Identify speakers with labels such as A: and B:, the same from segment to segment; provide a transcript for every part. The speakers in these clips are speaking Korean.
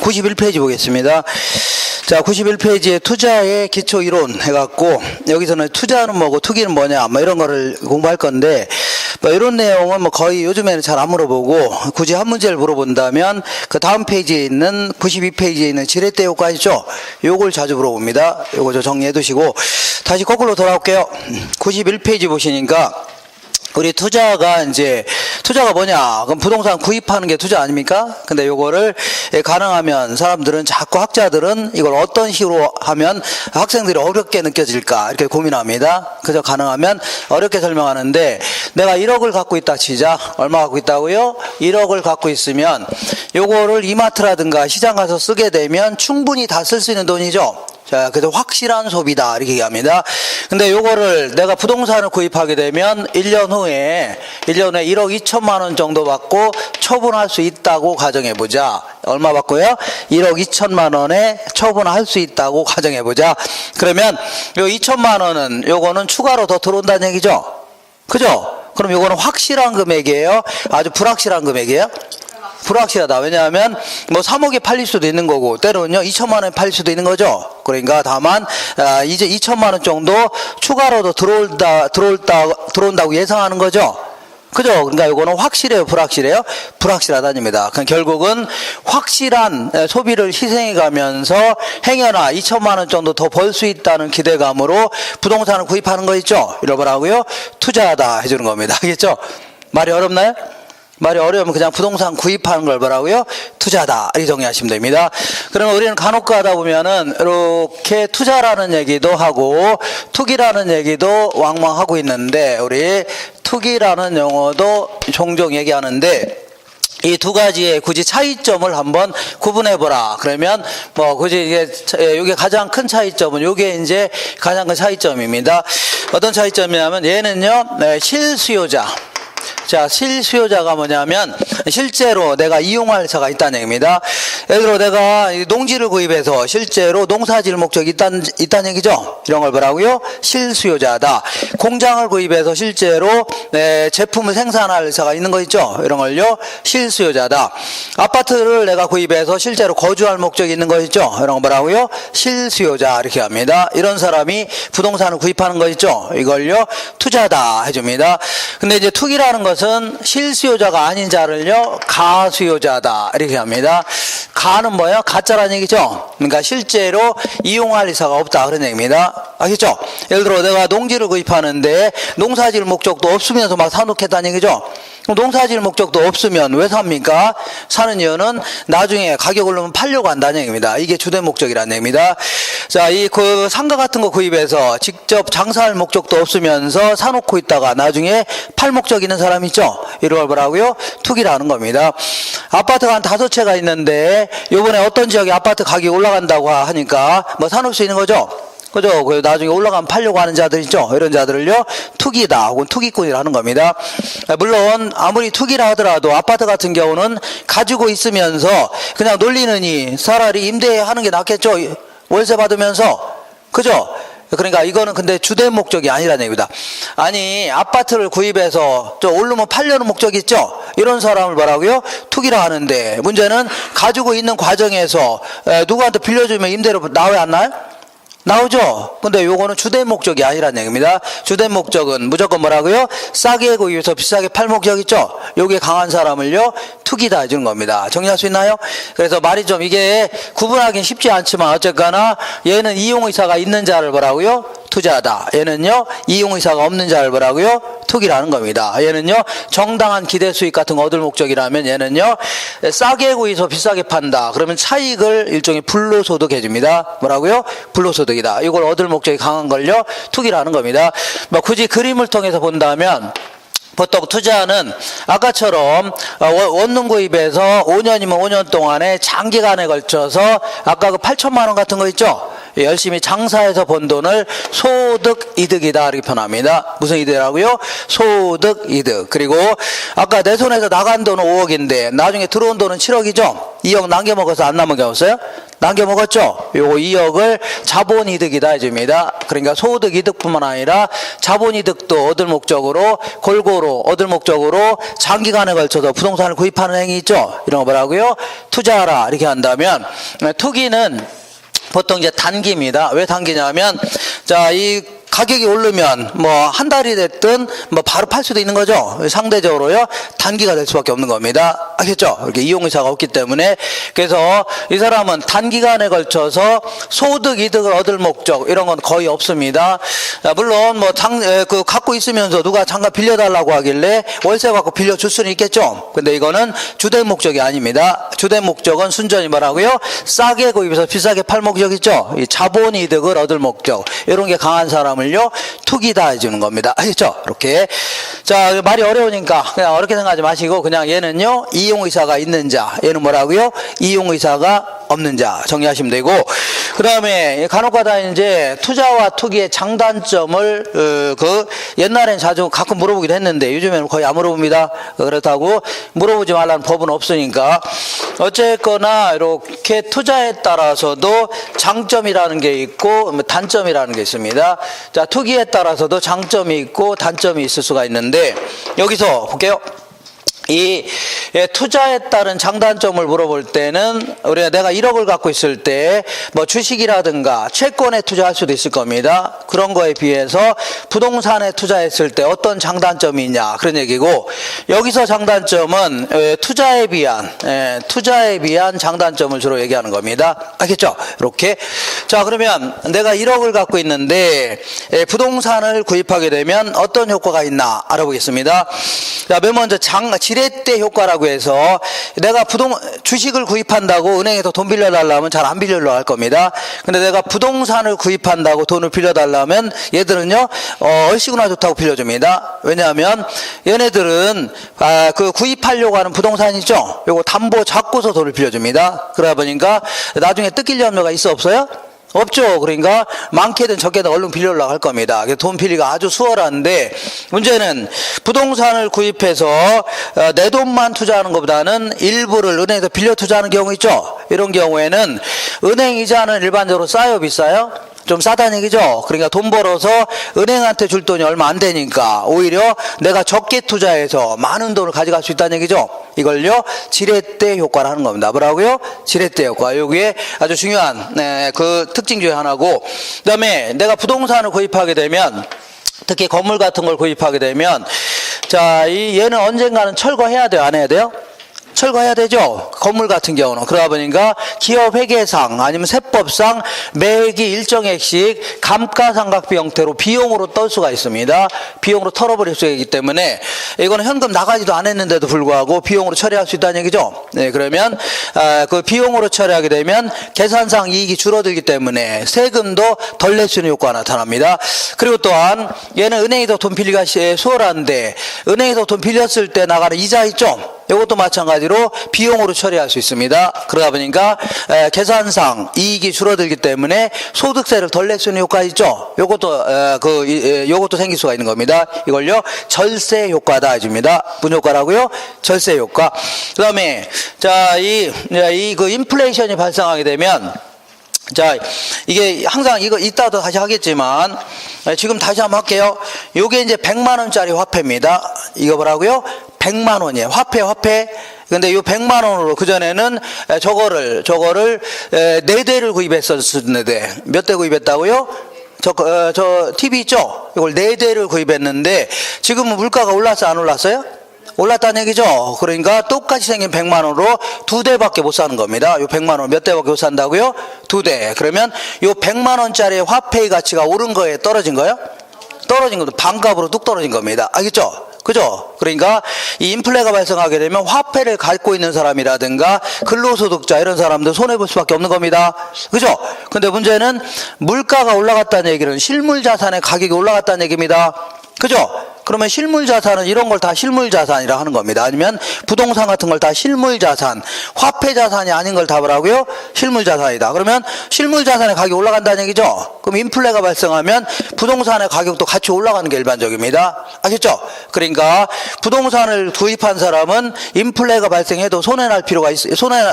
A: 91페이지 보겠습니다. 자, 91페이지에 투자의 기초 이론 해갖고, 여기서는 투자는 뭐고 투기는 뭐냐, 뭐 이런 거를 공부할 건데, 뭐 이런 내용은 뭐 거의 요즘에는 잘 안 물어보고, 굳이 한 문제를 물어본다면, 그 다음 페이지에 있는 92페이지에 있는 지렛대 효과 있죠? 요걸 자주 물어봅니다. 요거 저 정리해 두시고, 다시 거꾸로 돌아올게요. 91페이지 보시니까, 우리 투자가 뭐냐? 그럼 부동산 구입하는 게 투자 아닙니까? 근데 요거를 가능하면 사람들은 자꾸 학자들은 이걸 어떤 식으로 하면 학생들이 어렵게 느껴질까 이렇게 고민합니다. 그래서 가능하면 어렵게 설명하는데 내가 1억을 갖고 있다 치자. 얼마 갖고 있다고요? 1억을 갖고 있으면 요거를 이마트라든가 시장 가서 쓰게 되면 충분히 다 쓸 수 있는 돈이죠. 자, 그래서 확실한 소비다 이렇게 얘기합니다. 근데 요거를 내가 부동산을 구입하게 되면 1년 후에 1억 2천만 원 정도 받고 처분할 수 있다고 가정해보자. 얼마 받고요? 1억 2천만 원에 처분할 수 있다고 가정해보자. 그러면 요 2천만 원은 요거는 추가로 더 들어온다는 얘기죠? 그죠? 그럼 요거는 확실한 금액이에요? 아주 불확실한 금액이에요? 불확실하다. 왜냐하면 뭐 3억에 팔릴 수도 있는 거고 때로는요 2천만 원에 팔릴 수도 있는 거죠. 그러니까 다만 이제 2천만 원 정도 추가로 더 들어온다고 예상하는 거죠. 그죠? 그러니까 이거는 확실해요, 불확실해요? 불확실하다입니다. 결국은 확실한 소비를 희생해 가면서 행여나 2천만 원 정도 더 벌 수 있다는 기대감으로 부동산을 구입하는 거 있죠? 이걸 뭐라고요? 투자하다 해주는 겁니다. 알겠죠? 말이 어렵나요? 말이 어려우면 그냥 부동산 구입하는 걸 뭐라고요? 투자다. 이렇게 정리하시면 됩니다. 그러면 우리는 간혹 가다 보면은 이렇게 투자라는 얘기도 하고 투기라는 얘기도 왕왕하고 있는데 우리 투기라는 용어도 종종 얘기하는데 이 두 가지의 굳이 차이점을 한번 구분해 보라. 그러면 뭐 굳이 이게 가장 큰 차이점은 요게 이제 가장 큰 차이점입니다. 어떤 차이점이냐면 얘는요, 실수요자. 자, 실수요자가 뭐냐면 실제로 내가 이용할 차가 있다는 얘기입니다. 예를 들어 내가 농지를 구입해서 실제로 농사질 목적이 있다는 얘기죠. 이런 걸 뭐라고요? 실수요자다. 공장을 구입해서 실제로 제품을 생산할 차가 있는 거 있죠. 이런 걸요. 실수요자다. 아파트를 내가 구입해서 실제로 거주할 목적이 있는 거 있죠. 이런 거 뭐라고요? 실수요자 이렇게 합니다. 이런 사람이 부동산을 구입하는 거 있죠. 이걸요. 투자다 해줍니다. 근데 이제 투기라는 것은 실수요자가 아닌 자를요 가수요자다 이렇게 합니다. 가는 뭐예요? 가짜라는 얘기죠. 그러니까 실제로 이용할 의사가 없다 그런 얘기입니다. 알겠죠? 예를 들어 내가 농지를 구입하는데 농사질 목적도 없으면서 막 사놓겠다는 얘기죠. 농사질 목적도 없으면 왜 삽니까? 사는 이유는 나중에 가격 오르면 팔려고 한다는 얘기입니다. 이게 주된 목적이라는 얘기입니다. 자, 그 상가 같은 거 구입해서 직접 장사할 목적도 없으면서 사놓고 있다가 나중에 팔 목적 있는 사람 있죠? 이런 걸 뭐라고요? 투기라는 겁니다. 아파트가 한 5채가 있는데 요번에 어떤 지역에 아파트 가격이 올라간다고 하니까 뭐 사놓을 수 있는 거죠? 그죠? 그 나중에 올라가면 팔려고 하는 자들 있죠? 이런 자들을요, 투기다, 혹은 투기꾼이라는 겁니다. 물론, 아무리 투기라 하더라도 아파트 같은 경우는 가지고 있으면서 그냥 놀리느니 차라리 임대하는 게 낫겠죠? 월세 받으면서. 그죠? 그러니까 이거는 근데 주된 목적이 아니라는 얘기입니다. 아니, 아파트를 구입해서 오르면 팔려는 목적이 있죠? 이런 사람을 뭐라고요? 투기라 하는데, 문제는 가지고 있는 과정에서 누구한테 빌려주면 임대료 나와야 안 나요? 나오죠? 근데 요거는 주된 목적이 아니라는 얘기입니다. 주된 목적은 무조건 뭐라고요? 싸게 구입해서 비싸게 팔 목적 있죠? 요게 강한 사람을요, 투기다 해주는 겁니다. 정리할 수 있나요? 그래서 말이 좀 이게 구분하기는 쉽지 않지만 어쨌거나 얘는 이용의사가 있는 자를 뭐라고요? 투자하다. 얘는요, 이용의사가 없는 자를 뭐라고요? 투기라는 겁니다. 얘는요, 정당한 기대 수익 같은 거 얻을 목적이라면 얘는요, 싸게 구입해서 비싸게 판다. 그러면 차익을 일종의 불로소득 해줍니다. 뭐라고요? 불로소득이다. 이걸 얻을 목적이 강한 걸요, 투기라는 겁니다. 뭐 굳이 그림을 통해서 본다면 보통 투자는 아까처럼 원룸 구입해서 5년이면 5년 동안에 장기간에 걸쳐서 아까 그 8천만 원 같은 거 있죠? 열심히 장사해서 번 돈을 소득 이득이다 이렇게 표현합니다. 무슨 이득이라고요? 소득 이득. 그리고 아까 내 손에서 나간 돈은 5억인데 나중에 들어온 돈은 7억이죠? 2억 남겨먹어서 안 남은 게 없어요? 남겨 먹었죠? 요거 2억을 자본이득이다 해줍니다. 그러니까 소득이득뿐만 아니라 자본이득도 얻을 목적으로 골고루 얻을 목적으로 장기간에 걸쳐서 부동산을 구입하는 행위 있죠? 이런 거 뭐라고요? 투자하라 이렇게 한다면, 투기는 보통 이제 단기입니다. 왜 단기냐면, 자, 이 가격이 오르면 뭐 한 달이 됐든 뭐 바로 팔 수도 있는 거죠. 상대적으로요 단기가 될 수밖에 없는 겁니다. 알겠죠? 이렇게 이용의사가 없기 때문에. 그래서 이 사람은 단기간에 걸쳐서 소득 이득을 얻을 목적 이런 건 거의 없습니다. 물론 뭐 그 갖고 있으면서 누가 잠깐 빌려달라고 하길래 월세 받고 빌려줄 수는 있겠죠. 근데 이거는 주된 목적이 아닙니다. 주된 목적은 순전히 뭐라고요? 싸게 구입해서 비싸게 팔 목적 있죠. 이 자본 이득을 얻을 목적 이런 게 강한 사람을요 투기다 해주는 겁니다. 알겠죠? 이렇게. 자, 말이 어려우니까 그냥 어렵게 생각하지 마시고 그냥 얘는요 이용의사가 있는 자, 얘는 뭐라고요? 이용의사가 없는 자 정리하시면 되고, 그 다음에 간혹가다 이제 투자와 투기의 장단점을 그 옛날엔 자주 가끔 물어보기도 했는데 요즘에는 거의 안 물어봅니다. 그렇다고 물어보지 말라는 법은 없으니까 어쨌거나 이렇게 투자에 따라서도 장점이라는 게 있고 단점이라는 게 있습니다. 자, 투기에 따라서도 장점이 있고 단점이 있을 수가 있는데 여기서 볼게요. 이 투자에 따른 장단점을 물어볼 때는 우리가 내가 1억을 갖고 있을 때 뭐 주식이라든가 채권에 투자할 수도 있을 겁니다. 그런 거에 비해서 부동산에 투자했을 때 어떤 장단점이 있냐 그런 얘기고, 여기서 장단점은 투자에 비한 장단점을 주로 얘기하는 겁니다. 알겠죠? 이렇게. 자, 그러면 내가 1억을 갖고 있는데 부동산을 구입하게 되면 어떤 효과가 있나 알아보겠습니다. 자, 맨 먼저 지렛대 효과라고 해서 내가 주식을 구입한다고 은행에서 돈 빌려달라면 잘 안 빌려달라고 할 겁니다. 근데 내가 부동산을 구입한다고 돈을 빌려달라면 얘들은요 얼씨구나 좋다고 빌려줍니다. 왜냐하면 얘네들은 그 구입하려고 하는 부동산 있죠? 요거 담보 잡고서 돈을 빌려줍니다. 그러다 보니까 나중에 뜯길 염려가 있어 없어요? 없죠. 그러니까 많게든 적게든 얼른 빌려려고 할 겁니다. 돈 빌리기가 아주 수월한데, 문제는 부동산을 구입해서 내 돈만 투자하는 것보다는 일부를 은행에서 빌려 투자하는 경우 있죠. 이런 경우에는 은행 이자는 일반적으로 싸요, 비싸요? 좀 싸다는 얘기죠. 그러니까 돈 벌어서 은행한테 줄 돈이 얼마 안 되니까 오히려 내가 적게 투자해서 많은 돈을 가져갈 수 있다는 얘기죠. 이걸요 지렛대 효과를 하는 겁니다. 뭐라고요? 지렛대 효과. 여기에 아주 중요한 그 특징 중에 하나고, 그 다음에 내가 부동산을 구입하게 되면, 특히 건물 같은 걸 구입하게 되면, 자, 얘는 언젠가는 철거해야 돼요, 안 해야 돼요? 철거해야 되죠. 건물 같은 경우는. 그러다 보니까 기업 회계상 아니면 세법상 매기 일정액씩 감가상각비 형태로 비용으로 떨 수가 있습니다. 비용으로 털어버릴 수 있기 때문에 이거는 현금 나가지도 않았는데도 불구하고 비용으로 처리할 수 있다는 얘기죠. 네, 그러면 그 비용으로 처리하게 되면 계산상 이익이 줄어들기 때문에 세금도 덜 낼 수 있는 효과가 나타납니다. 그리고 또한 얘는 은행에서 돈 빌리기가 수월한데 은행에서 돈 빌렸을 때 나가는 이자 있죠. 이것도 마찬가지로 비용으로 처리할 수 있습니다. 그러다 보니까 계산상 이익이 줄어들기 때문에 소득세를 덜 낼 수 있는 효과 있죠. 요것도 생길 수가 있는 겁니다. 이걸요 절세 효과다 해줍니다. 무슨 효과라고요? 절세 효과. 그다음에 자, 그 인플레이션이 발생하게 되면, 자, 이게 항상 이거 이따도 다시 하겠지만 지금 다시 한번 할게요. 요게 이제 100만 원짜리 화폐입니다. 이거 뭐라고요? 100만 원이에요. 화폐. 근데 요 100만 원으로 그전에는 저거를 4대를 구입했었는데 몇 대 구입했다고요? 저 TV 있죠? 이걸 4대를 구입했는데 지금은 물가가 올랐어요, 안 올랐어요? 올랐다는 얘기죠. 그러니까 똑같이 생긴 100만 원으로 2대밖에 못 사는 겁니다. 요 100만 원 몇 대밖에 못 산다고요? 2대. 그러면 요 100만 원짜리 화폐의 가치가 오른 거예요? 떨어진 거예요? 떨어진 것도 반값으로 뚝 떨어진 겁니다. 알겠죠? 그죠? 그러니까 이 인플레가 발생하게 되면 화폐를 갖고 있는 사람이라든가 근로소득자 이런 사람들 손해볼 수밖에 없는 겁니다. 그죠? 근데 문제는 물가가 올라갔다는 얘기는 실물 자산의 가격이 올라갔다는 얘기입니다. 그죠? 그러면 실물 자산은 이런 걸 다 실물 자산이라 하는 겁니다. 아니면 부동산 같은 걸 다 실물 자산, 화폐 자산이 아닌 걸 다 뭐라고요? 실물 자산이다. 그러면 실물 자산의 가격이 올라간다는 얘기죠. 그럼 인플레가 발생하면 부동산의 가격도 같이 올라가는 게 일반적입니다. 아셨죠? 그러니까 부동산을 구입한 사람은 인플레가 발생해도 손해날 필요가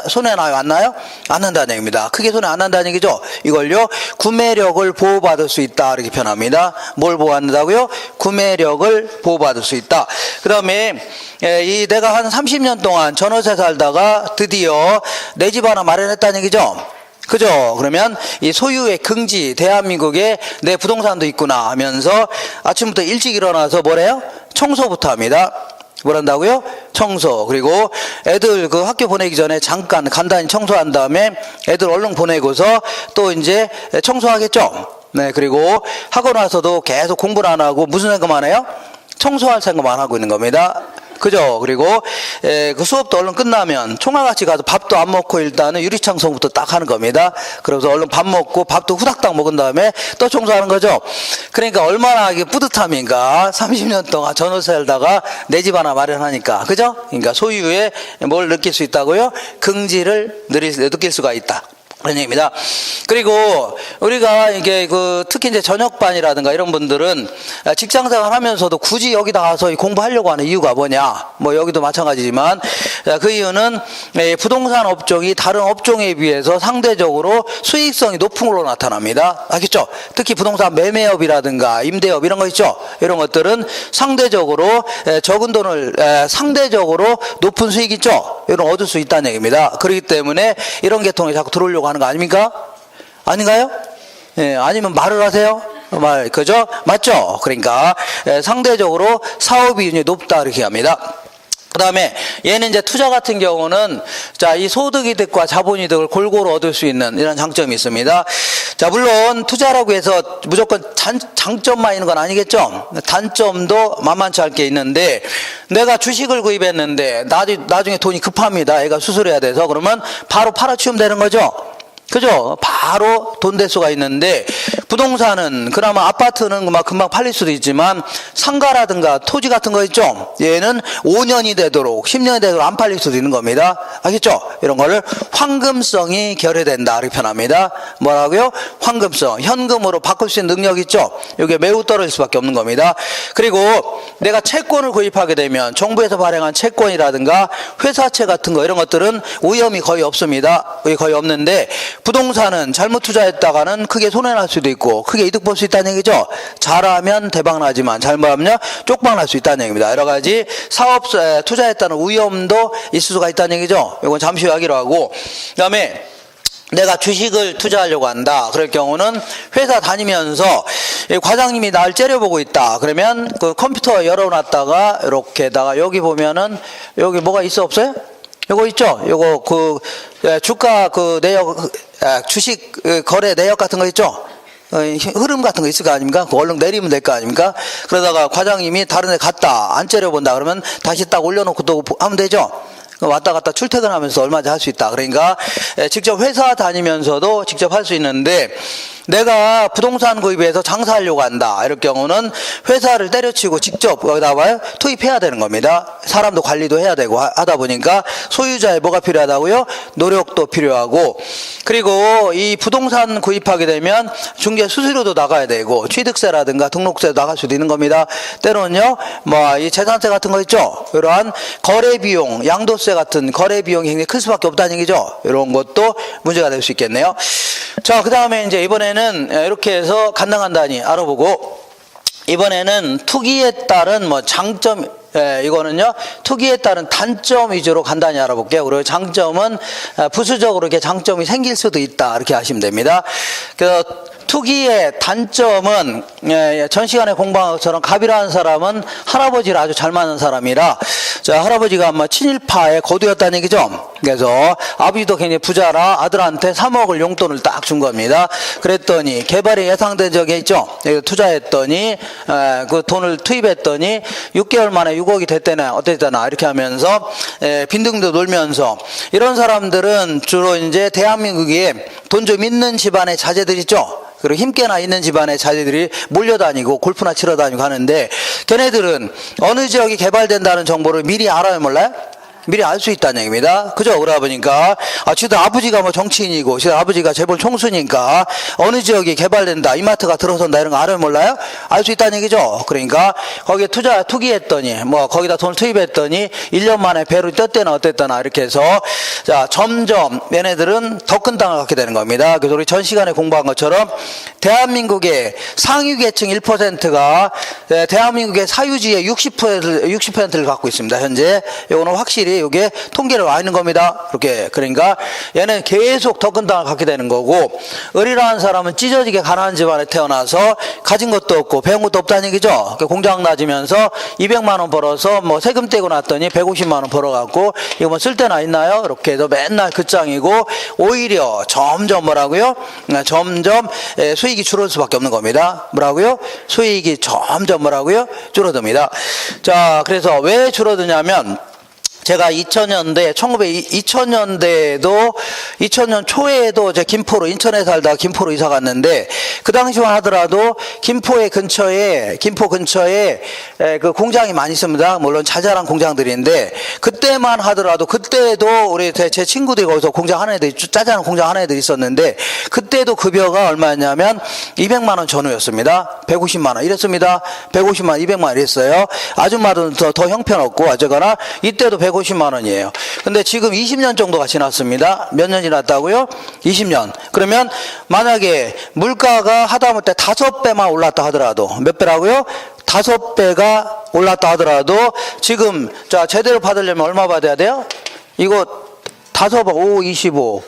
A: 손해나요? 안 나요? 안 난다는 얘기입니다. 크게 손해 안 난다는 얘기죠. 이걸요, 구매력을 보호받을 수 있다. 이렇게 표현합니다. 뭘 보호한다고요? 구매력을 보호받을 수 있다. 그 다음에 내가 한 30년 동안 전월세 살다가 드디어 내 집 하나 마련했다는 얘기죠. 그죠? 그러면 이 소유의 긍지, 대한민국에 내 부동산도 있구나 하면서 아침부터 일찍 일어나서 뭐래요? 청소부터 합니다. 뭘 한다고요? 청소. 그리고 애들 그 학교 보내기 전에 잠깐 간단히 청소한 다음에 애들 얼른 보내고서 또 이제 청소하겠죠? 네, 그리고 하고 나서도 계속 공부를 안 하고 무슨 생각만 해요? 청소할 생각만 하고 있는 겁니다. 그죠? 그리고 그 수업도 얼른 끝나면 총알같이 가서 밥도 안 먹고 일단은 유리창송부터 딱 하는 겁니다. 그래서 얼른 밥 먹고 밥도 후닥닥 먹은 다음에 또 청소하는 거죠. 그러니까 얼마나 이게 뿌듯함인가. 30년 동안 전월세 살다가 내 집 하나 마련하니까. 그죠? 그러니까 소유에 뭘 느낄 수 있다고요? 긍지를 느낄 수가 있다. 그런 얘기입니다. 그리고 우리가 이게 특히 이제 저녁반이라든가 이런 분들은 직장생활 하면서도 굳이 여기다 가서 공부하려고 하는 이유가 뭐냐? 뭐 여기도 마찬가지지만 그 이유는 부동산 업종이 다른 업종에 비해서 상대적으로 수익성이 높은 걸로 나타납니다. 알겠죠? 특히 부동산 매매업이라든가 임대업 이런 거 있죠? 이런 것들은 상대적으로 적은 돈을 상대적으로 높은 수익 있죠? 이런 얻을 수 있다는 얘기입니다. 그렇기 때문에 이런 계통에 자꾸 들어오려고 하는 거 아닙니까? 아닌가요? 예, 아니면 말을 하세요? 그죠? 맞죠? 그러니까 상대적으로 사업 이윤이 높다 이렇게 합니다. 그 다음에 얘는 이제 투자 같은 경우는 자, 이 소득이득과 자본이득을 골고루 얻을 수 있는 이런 장점이 있습니다. 자, 물론 투자라고 해서 무조건 장점만 있는 건 아니겠죠? 단점도 만만치 않게 있는데 내가 주식을 구입했는데 나중에 돈이 급합니다. 애가 수술해야 돼서 그러면 바로 팔아치우면 되는 거죠? 그죠? 바로 돈 될 수가 있는데 부동산은 그나마 아파트는 금방 팔릴 수도 있지만 상가라든가 토지 같은 거 있죠? 얘는 5년이 되도록 10년이 되도록 안 팔릴 수도 있는 겁니다. 알겠죠? 이런 거를 황금성이 결여된다 이렇게 표현합니다. 뭐라고요? 황금성. 현금으로 바꿀 수 있는 능력 있죠? 이게 매우 떨어질 수밖에 없는 겁니다. 그리고 내가 채권을 구입하게 되면 정부에서 발행한 채권이라든가 회사채 같은 거 이런 것들은 위험이 거의 없습니다. 거의 없는데 부동산은 잘못 투자했다가는 크게 손해날 수도 있고 크게 이득 볼 수 있다는 얘기죠. 잘하면 대박나지만 잘못하면 쪽박날 수 있다는 얘기입니다. 여러 가지 사업 투자했다는 위험도 있을 수가 있다는 얘기죠. 이건 잠시 후 하기로 하고 그 다음에 내가 주식을 투자하려고 한다. 그럴 경우는 회사 다니면서 과장님이 나를 째려보고 있다. 그러면 그 컴퓨터 열어놨다가 이렇게다가 여기 보면은 여기 뭐가 있어 없어요? 요거 있죠? 요거 주가 내역 주식 거래 내역 같은 거 있죠? 흐름 같은 거 있을 거 아닙니까? 그거 얼른 내리면 될 거 아닙니까? 그러다가 과장님이 다른 데 갔다 안 째려본다 그러면 다시 딱 올려놓고 또 하면 되죠? 왔다 갔다 출퇴근하면서 얼마든지 할 수 있다. 그러니까 직접 회사 다니면서도 직접 할 수 있는데 내가 부동산 구입해서 장사하려고 한다. 이럴 경우는 회사를 때려치고 직접 거기다 투입해야 되는 겁니다. 사람도 관리도 해야 되고 하다 보니까 소유자의 뭐가 필요하다고요? 노력도 필요하고 그리고 이 부동산 구입하게 되면 중개 수수료도 나가야 되고 취득세라든가 등록세도 나갈 수도 있는 겁니다. 때로는요, 이 재산세 같은 거 있죠? 이러한 거래 비용, 양도세 같은 거래 비용이 굉장히 클 수밖에 없다는 얘기죠. 이런 것도 문제가 될 수 있겠네요. 자, 그 다음에 이제 이번에는 이렇게 해서 간당간단히 알아보고 이번에는 투기에 따른 장점, 이거는요, 투기에 따른 단점 위주로 간단히 알아볼게요. 그리고 장점은 부수적으로 이렇게 장점이 생길 수도 있다. 이렇게 하시면 됩니다. 투기의 단점은 전 시간에 공부한 것처럼 갑이라는 사람은 할아버지를 아주 잘 맞는 사람이라 자, 할아버지가 아마 친일파의 거두였다는 얘기죠. 그래서 아버지도 굉장히 부자라 아들한테 3억을 용돈을 딱 준 겁니다. 그랬더니 개발이 예상된 적이 있죠. 투자했더니 그 돈을 투입했더니 6개월 만에 6억이 됐대나 어땠다나 이렇게 하면서 빈둥도 놀면서 이런 사람들은 주로 이제 대한민국에 돈 좀 있는 집안의 자제들 있죠. 그리고 힘께나 있는 집안의 자녀들이 몰려다니고 골프나 치러 다니고 하는데, 걔네들은 어느 지역이 개발된다는 정보를 미리 알아요, 몰라요? 미리 알 수 있다는 얘기입니다. 그죠? 그러다 보니까, 지들 아버지가 뭐 정치인이고, 지들 아버지가 재벌 총수니까, 어느 지역이 개발된다, 이마트가 들어선다, 이런 거 알아요, 몰라요? 알 수 있다는 얘기죠? 그러니까, 거기에 투기했더니, 뭐, 거기다 돈을 투입했더니, 1년 만에 배로 떴대나 어땠더나, 이렇게 해서, 자, 점점 얘네들은 더 큰 땅을 갖게 되는 겁니다. 그래서 우리 전 시간에 공부한 것처럼, 대한민국의 상위 계층 1%가, 대한민국의 사유지의 60%를 갖고 있습니다, 현재. 요거는 확실히 이게 통계를 와 있는 겁니다. 그렇게. 그러니까 얘는 계속 더 큰 땅을 갖게 되는 거고, 을이라는 사람은 찢어지게 가난한 집안에 태어나서 가진 것도 없고 배운 것도 없다는 얘기죠. 공장 낮으면서 200만 원 벌어서 뭐 세금 떼고 났더니 150만 원 벌어갖고 이거 뭐 쓸 데나 있나요? 이렇게 해서 맨날 끝장이고, 오히려 점점 뭐라고요? 점점 수익이 줄어들 수밖에 없는 겁니다. 뭐라고요? 수익이 점점 뭐라고요? 줄어듭니다. 자, 그래서 왜 줄어드냐면, 제가 2000년대도 초에도 제 김포로, 인천에 살다가 김포로 이사 갔는데, 그 당시만 하더라도 김포 근처에 그 공장이 많이 있습니다. 물론 자잘한 공장들인데, 그때만 하더라도, 그때도 우리 제 친구들이 거기서 공장 하는 애들이, 짜잘한 공장 하는 애들이 있었는데, 그때도 급여가 얼마였냐면 200만 원 전후였습니다. 150만 원 이랬습니다. 150만 원, 200만 원 이랬어요. 아줌마들은 더 형편없고, 어쨌거나 이때도 150만 원이에요. 근데 지금 20년 정도가 지났습니다. 몇 년 지났다고요? 20년. 그러면 만약에 물가가 하다못해 5배만 올랐다 하더라도, 몇 배라고요? 5배가 올랐다 하더라도, 지금 자 제대로 받으려면 얼마 받아야 돼요? 이거 5배 5, 25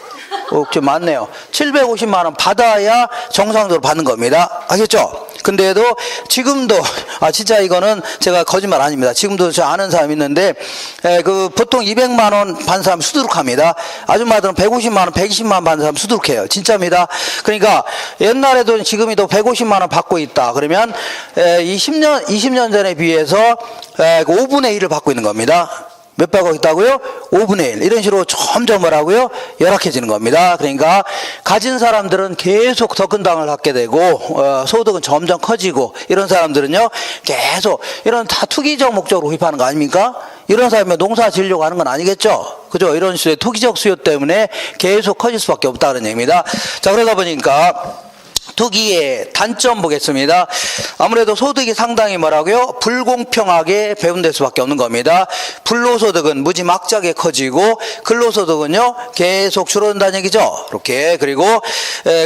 A: 좀 많네요. 750만 원 받아야 정상적으로 받는 겁니다. 아시겠죠? 근데도 지금도, 진짜 이거는 제가 거짓말 아닙니다. 지금도 저 아는 사람이 있는데, 그 보통 200만 원 받는 사람 수두룩합니다. 아줌마들은 150만 원, 120만 원 받는 사람 수두룩해요. 진짜입니다. 그러니까 옛날에도 지금이도 150만 원 받고 있다. 그러면 20년 전에 비해서 5분의 1을 받고 있는 겁니다. 몇 배가 있다고요? 5분의 1. 이런 식으로 점점 뭐라고요? 열악해지는 겁니다. 그러니까 가진 사람들은 계속 더 큰 땅을 갖게 되고, 소득은 점점 커지고, 이런 사람들은요 계속 이런 다 투기적 목적으로 구입하는 거 아닙니까? 이런 사람이 농사 지으려고 하는 건 아니겠죠? 그죠? 이런 식의 투기적 수요 때문에 계속 커질 수밖에 없다는 얘기입니다. 자, 그러다 보니까 투기의 단점 보겠습니다. 아무래도 소득이 상당히 뭐라고요? 불공평하게 배분될 수밖에 없는 겁니다. 불로소득은 무지막지하게 커지고, 근로소득은요 계속 줄어든다는 얘기죠. 이렇게. 그리고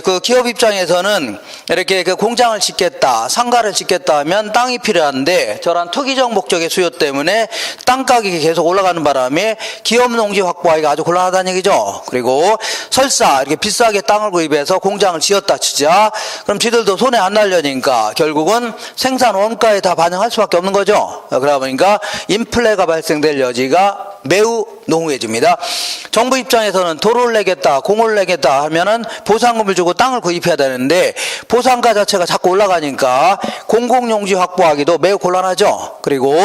A: 그 기업 입장에서는 이렇게 그 공장을 짓겠다, 상가를 짓겠다 하면 땅이 필요한데, 저런 투기적 목적의 수요 때문에 땅 가격이 계속 올라가는 바람에 기업 농지 확보하기가 아주 곤란하다는 얘기죠. 그리고 설사 이렇게 비싸게 땅을 구입해서 공장을 지었다 치자, 그럼 지들도 손에 안 날려니까 결국은 생산 원가에 다 반영할 수밖에 없는 거죠. 그러다 보니까 인플레가 발생될 여지가 매우 농후해집니다. 정부 입장에서는 도로를 내겠다, 공을 내겠다 하면은 보상금을 주고 땅을 구입해야 되는데, 보상가 자체가 자꾸 올라가니까 공공용지 확보하기도 매우 곤란하죠. 그리고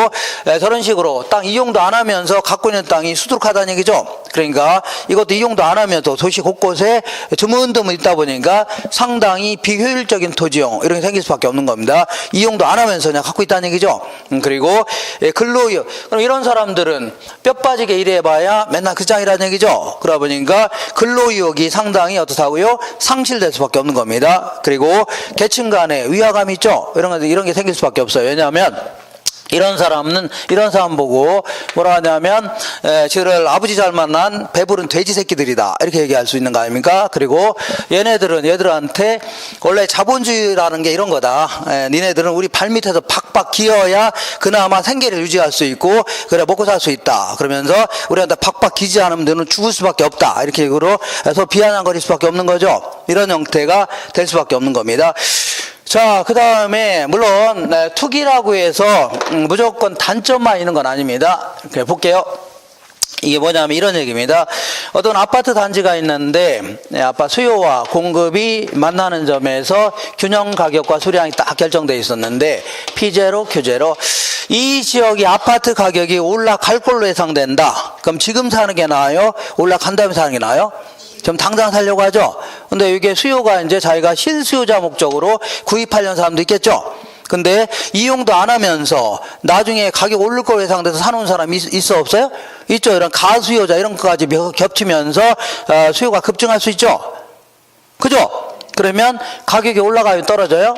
A: 저런 식으로 땅 이용도 안 하면서 갖고 있는 땅이 수두룩하다는 얘기죠. 그러니까 이것도 이용도 안 하면서 도시 곳곳에 드문드문 있다 보니까 상당히 비효율적인 토지용 이런 게 생길 수밖에 없는 겁니다. 이용도 안 하면서 그냥 갖고 있다는 얘기죠. 그리고 근로이용, 그럼 이런 사람들은 뼈 빠지게 일해봐야 맨날 그 짱이라는 얘기죠. 그러다 보니까 근로의욕이 상당히 어떻다고요? 상실될 수밖에 없는 겁니다. 그리고 계층 간의 위화감이 있죠. 이런 게 생길 수밖에 없어요. 왜냐하면 이런 사람 보고 뭐라 하냐면, 저를 아버지 잘 만난 배부른 돼지 새끼들이다, 이렇게 얘기할 수 있는 거 아닙니까? 그리고 얘들한테 원래 자본주의라는 게 이런 거다. 니네들은 우리 발밑에서 박박 기어야 그나마 생계를 유지할 수 있고, 그래 먹고 살 수 있다. 그러면서 우리한테 박박 기지 않으면 너는 죽을 수밖에 없다, 이렇게 식으로 해서 비아냥거릴 수밖에 없는 거죠. 이런 형태가 될 수밖에 없는 겁니다. 자, 그 다음에 물론 투기라고 해서 무조건 단점만 있는 건 아닙니다. 이렇게 볼게요. 이게 뭐냐면 이런 얘기입니다. 어떤 아파트 단지가 있는데, 아파트 수요와 공급이 만나는 점에서 균형 가격과 수량이 딱 결정되어 있었는데, P0, Q0. 이 지역이 아파트 가격이 올라갈 걸로 예상된다. 그럼 지금 사는 게 나아요? 올라간 다음에 사는 게 나아요? 좀 당장 살려고 하죠? 근데 이게 수요가 이제 자기가 실수요자 목적으로 구입하려는 사람도 있겠죠. 근데 이용도 안 하면서 나중에 가격 오를 걸 예상돼서 사놓은 사람이 있어 없어요? 있죠. 이런 가수요자 이런 것까지 겹치면서 수요가 급증할 수 있죠. 그죠? 그러면 가격이 올라가면 떨어져요?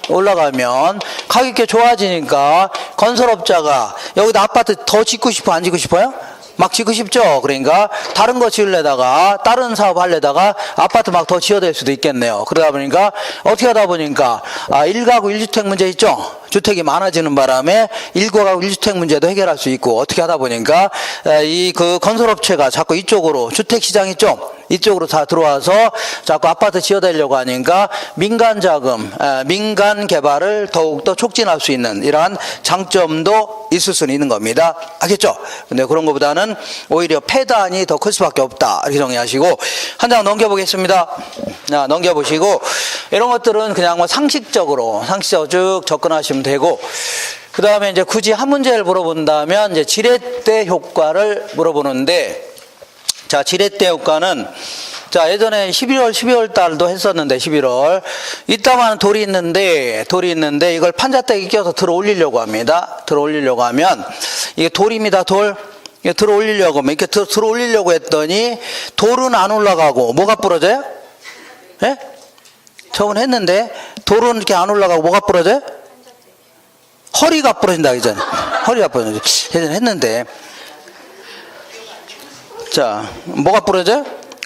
A: 올라가면 가격이 좋아지니까 건설업자가 여기다 아파트 더 짓고 싶어 안 짓고 싶어요? 막 짓고 싶죠. 그러니까 다른 거 지으려다가 다른 사업 하려다가 아파트 막 더 지어댈 수도 있겠네요. 그러다 보니까 어떻게 하다 보니까 1가구 1주택 문제 있죠. 주택이 많아지는 바람에 1가구 1주택 문제도 해결할 수 있고 어떻게 하다 보니까 이 그 건설업체가 자꾸 이쪽으로 주택시장 있죠. 이쪽으로 다 들어와서 자꾸 아파트 지어대려고 하니까 민간 자금, 민간 개발을 더욱더 촉진할 수 있는 이러한 장점도 있을 수는 있는 겁니다. 알겠죠? 근데 그런 것보다는 오히려 폐단이 더 클 수밖에 없다. 이렇게 정리하시고 한 장 넘겨보겠습니다. 자, 넘겨보시고 이런 것들은 그냥 뭐 상식적으로 쭉 접근하시면 되고 그 다음에 이제 굳이 한 문제를 물어본다면 이제 지렛대 효과를 물어보는데 자, 지렛대 효과는 자, 예전에 12월 달도 했었는데 11월 이따만 돌이 있는데 이걸 판자대기 껴서 들어 올리려고 합니다. 들어 올리려고 하면 이게 돌입니다. 돌. 이게 들어 올리려고 하면 이렇게 들어 올리려고 했더니 돌은 안 올라가고 뭐가 부러져요? 예? 저번 했는데 돌은 이렇게 안 올라가고 뭐가 부러져요? 허리가 부러진다 그잖아요. 허리가 부러져. 예전에 했는데 자, 뭐가 부러져요?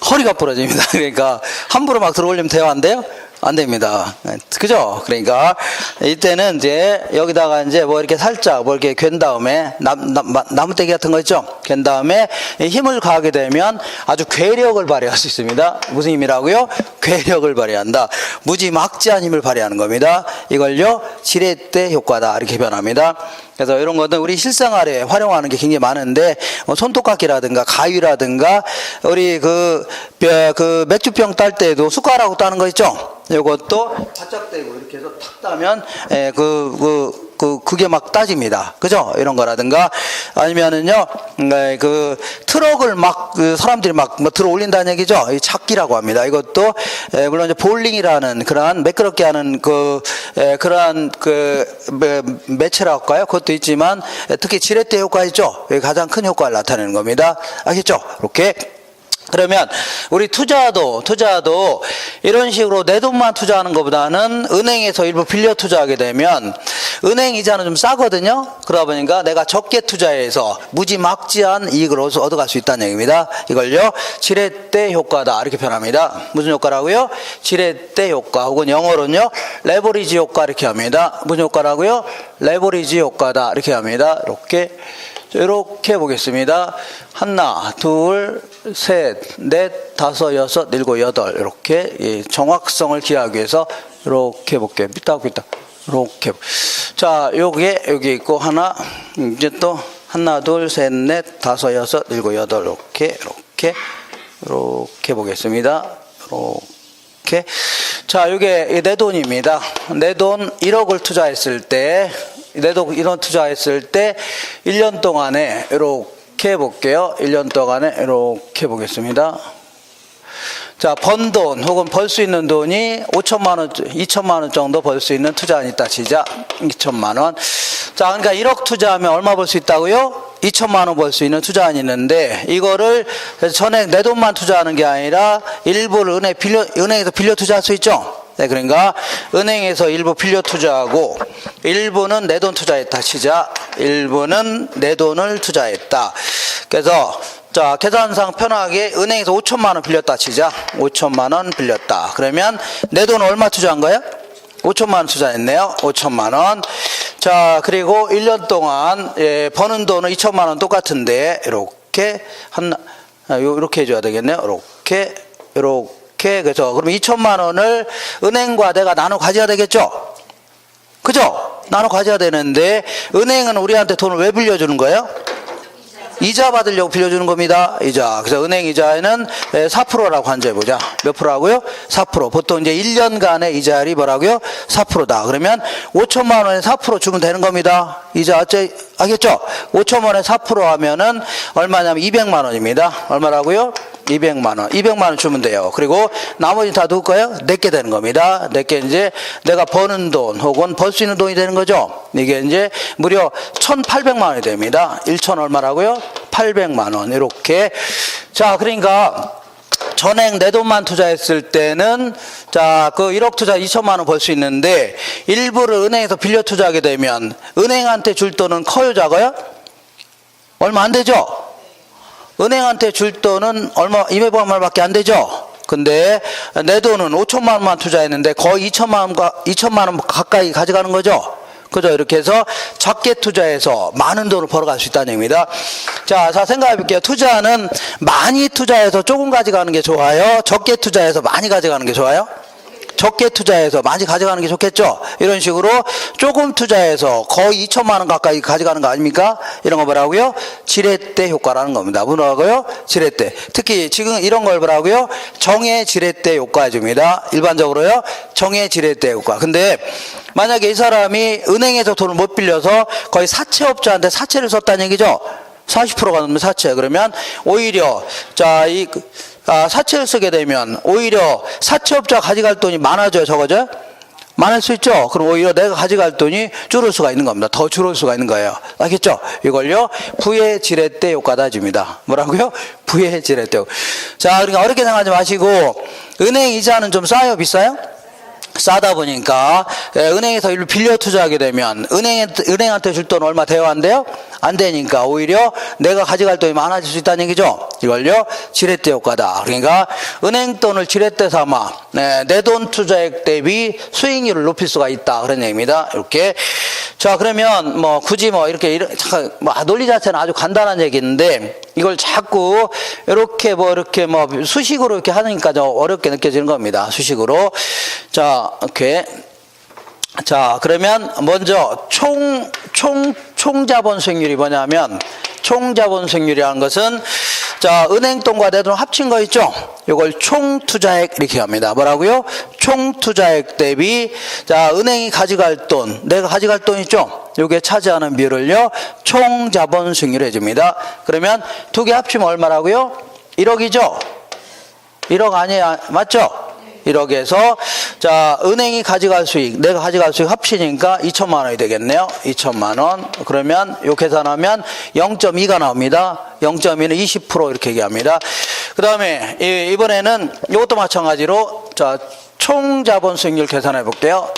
A: 허리가 부러집니다. 그러니까 함부로 막 들어올리면 돼요? 안 돼요? 안 됩니다. 그죠? 그러니까 이때는 이제 여기다가 이제 뭐 이렇게 살짝 뭐 이렇게 괜 다음에 나무떼기 같은 거 있죠? 괜 다음에 힘을 가하게 되면 아주 괴력을 발휘할 수 있습니다. 무슨 힘이라고요? 괴력을 발휘한다. 무지막지한 힘을 발휘하는 겁니다. 이걸요 지렛대 효과다 이렇게 변합니다. 그래서 이런 것은 우리 실생활에 활용하는 게 굉장히 많은데 손톱깎이라든가 가위라든가 우리 그 맥주병 딸 때도 숟가락으로 따는 거 있죠? 이것도 바짝 대고 이렇게 해서 탁 따면 그게 막 따집니다. 그죠? 이런 거라든가 아니면은요 그 트럭을 막 사람들이 막 들어 올린다는 얘기죠. 이 찾기라고 합니다. 이것도 물론 이제 볼링이라는 그러한 매끄럽게 하는 그러한 매체라고 할까요? 그것도 있지만 특히 지렛대 효과 있죠. 가장 큰 효과를 나타내는 겁니다. 알겠죠? 이렇게. 그러면 우리 투자도 이런 식으로 내 돈만 투자하는 것보다는 은행에서 일부 빌려 투자하게 되면 은행 이자는 좀 싸거든요. 그러다 보니까 내가 적게 투자해서 무지막지한 이익을 얻어갈 수 있다는 얘기입니다. 이걸요 지렛대 효과다 이렇게 표현합니다. 무슨 효과라고요? 지렛대 효과 혹은 영어로는요 레버리지 효과 이렇게 합니다. 무슨 효과라고요? 레버리지 효과다 이렇게 합니다. 이렇게 보겠습니다. 하나, 둘, 셋, 넷, 다섯, 여섯, 일곱, 여덟 이렇게 정확성을 기하기 위해서 이렇게 볼게요. 삐딱삐딱 이렇게. 자, 여기 있고 하나 이제 또 하나, 둘, 셋, 넷, 다섯, 여섯, 일곱, 여덟 이렇게 보겠습니다. 이렇게. 자, 이게 내 돈입니다. 내 돈 1억을 투자했을 때 내 돈 1억 투자했을 때 1년 동안에 이렇게 볼게요. 1년 동안에 이렇게 보겠습니다. 자, 번 돈 혹은 벌 수 있는 돈이 5천만 원, 2천만 원 정도 벌 수 있는 투자안이 있다 치자. 2천만 원. 자, 그러니까 1억 투자하면 얼마 벌 수 있다고요? 2천만 원 벌 수 있는 투자안이 있는데 이거를 전액 내 돈만 투자하는 게 아니라 일부를 은행에서 빌려 투자할 수 있죠. 네, 그러니까 은행에서 일부 빌려 투자하고 일부는 내 돈 투자했다 치자. 일부는 내 돈을 투자했다. 그래서 자, 계산상 편하게 은행에서 5천만 원 빌렸다 치자. 5천만 원 빌렸다. 그러면 내 돈 얼마 투자한 거예요? 5천만 원 투자했네요. 5천만 원. 자, 그리고 1년 동안 버는 돈은 2천만 원 똑같은데 이렇게 이렇게 해줘야 되겠네요. 이렇게. 그래서 그럼 2천만 원을 은행과 내가 나눠 가져야 되겠죠? 그죠? 나눠 가져야 되는데 은행은 우리한테 돈을 왜 빌려주는 거예요? 이자 받으려고 빌려주는 겁니다. 이자. 그래서 은행 이자에는 4%라고 한정해보자. 몇 프로라고요? 4%. 보통 이제 1년간의 이자율이 뭐라고요? 4%다. 그러면 5천만 원에 4% 주면 되는 겁니다. 이자 알겠죠? 5천만 원에 4% 하면은 얼마냐면 200만 원입니다. 얼마라고요? 200만 원. 200만 원 주면 돼요. 그리고 나머지 다 누구 거예요? 내게 되는 겁니다. 내게 이제 내가 버는 돈 혹은 벌 수 있는 돈이 되는 거죠. 이게 이제 무려 1,800만 원이 됩니다. 1천 얼마라고요? 800만 원. 이렇게. 자, 그러니까 전액 내 돈만 투자했을 때는 자, 그 1억 투자 2천만 원 벌 수 있는데 일부를 은행에서 빌려 투자하게 되면 은행한테 줄 돈은 커요, 작아요? 얼마 안 되죠? 은행한테 줄 돈은 얼마 200만 원밖에 안 되죠? 근데 내 돈은 5천만 원만 투자했는데 거의 2천만 원 가까이 가져가는 거죠? 그죠? 이렇게 해서 작게 투자해서 많은 돈을 벌어갈 수 있다는 얘기입니다. 자, 생각해 볼게요. 투자는 많이 투자해서 조금 가져가는 게 좋아요? 적게 투자해서 많이 가져가는 게 좋아요? 적게 투자해서 많이 가져가는 게 좋겠죠? 이런 식으로 조금 투자해서 거의 2천만 원 가까이 가져가는 거 아닙니까? 이런 거 뭐라고요? 지렛대 효과라는 겁니다. 뭐라고요? 지렛대. 특히 지금 이런 걸 뭐라고요? 정의 지렛대 효과줍니다. 일반적으로요. 정의 지렛대 효과. 근데 만약에 이 사람이 은행에서 돈을 못 빌려서 거의 사채업자한테 사채를 썼다는 얘기죠? 40%가 넘는 사채. 그러면 오히려 사채를 쓰게 되면 오히려 사채업자가 가져갈 돈이 많아져요, 적어져요? 많을 수 있죠? 그럼 오히려 내가 가져갈 돈이 줄을 수가 있는 겁니다. 더 줄을 수가 있는 거예요. 알겠죠? 이걸요, 부의 지렛대 효과다 줍니다. 뭐라고요? 부의 지렛대 효과. 자, 그러니까 어렵게 생각하지 마시고, 은행 이자는 좀 싸요, 비싸요? 싸다 보니까 은행에서 일로 빌려 투자하게 되면 은행한테 줄 돈 얼마 대여 안 돼요? 안 되니까 오히려 내가 가져갈 돈이 많아질 수 있다는 얘기죠. 이걸요 지렛대 효과다. 그러니까 은행 돈을 지렛대 삼아 내 돈 투자액 대비 수익률을 높일 수가 있다 그런 얘기입니다. 이렇게. 자, 그러면 뭐 굳이 뭐 이렇게 논리 자체는 아주 간단한 얘기인데 이걸 자꾸 이렇게 뭐 수식으로 이렇게 하니까 좀 어렵게 느껴지는 겁니다. 수식으로. 자, 이렇게. 자, 그러면 먼저 총자본 수익률이 뭐냐면, 총자본 수익률이라는 것은 자, 은행 돈과 내 돈 합친 거 있죠? 이걸 총투자액 이렇게 합니다. 뭐라고요? 총투자액 대비 자, 은행이 가져갈 돈, 내가 가져갈 돈 있죠? 요게 차지하는 비율을요 총자본 수익률 해줍니다. 그러면 두 개 합치면 얼마라고요? 1억이죠? 1억 아니에요? 맞죠? 1억에서 자, 은행이 가져갈 수익, 내가 가져갈 수익 합치니까 2천만 원이 되겠네요. 2천만 원. 그러면 요 계산하면 0.2가 나옵니다. 0.2는 20% 이렇게 얘기합니다. 그 다음에 이번에는 이것도 마찬가지로 자, 총자본 수익률 계산해 볼게요.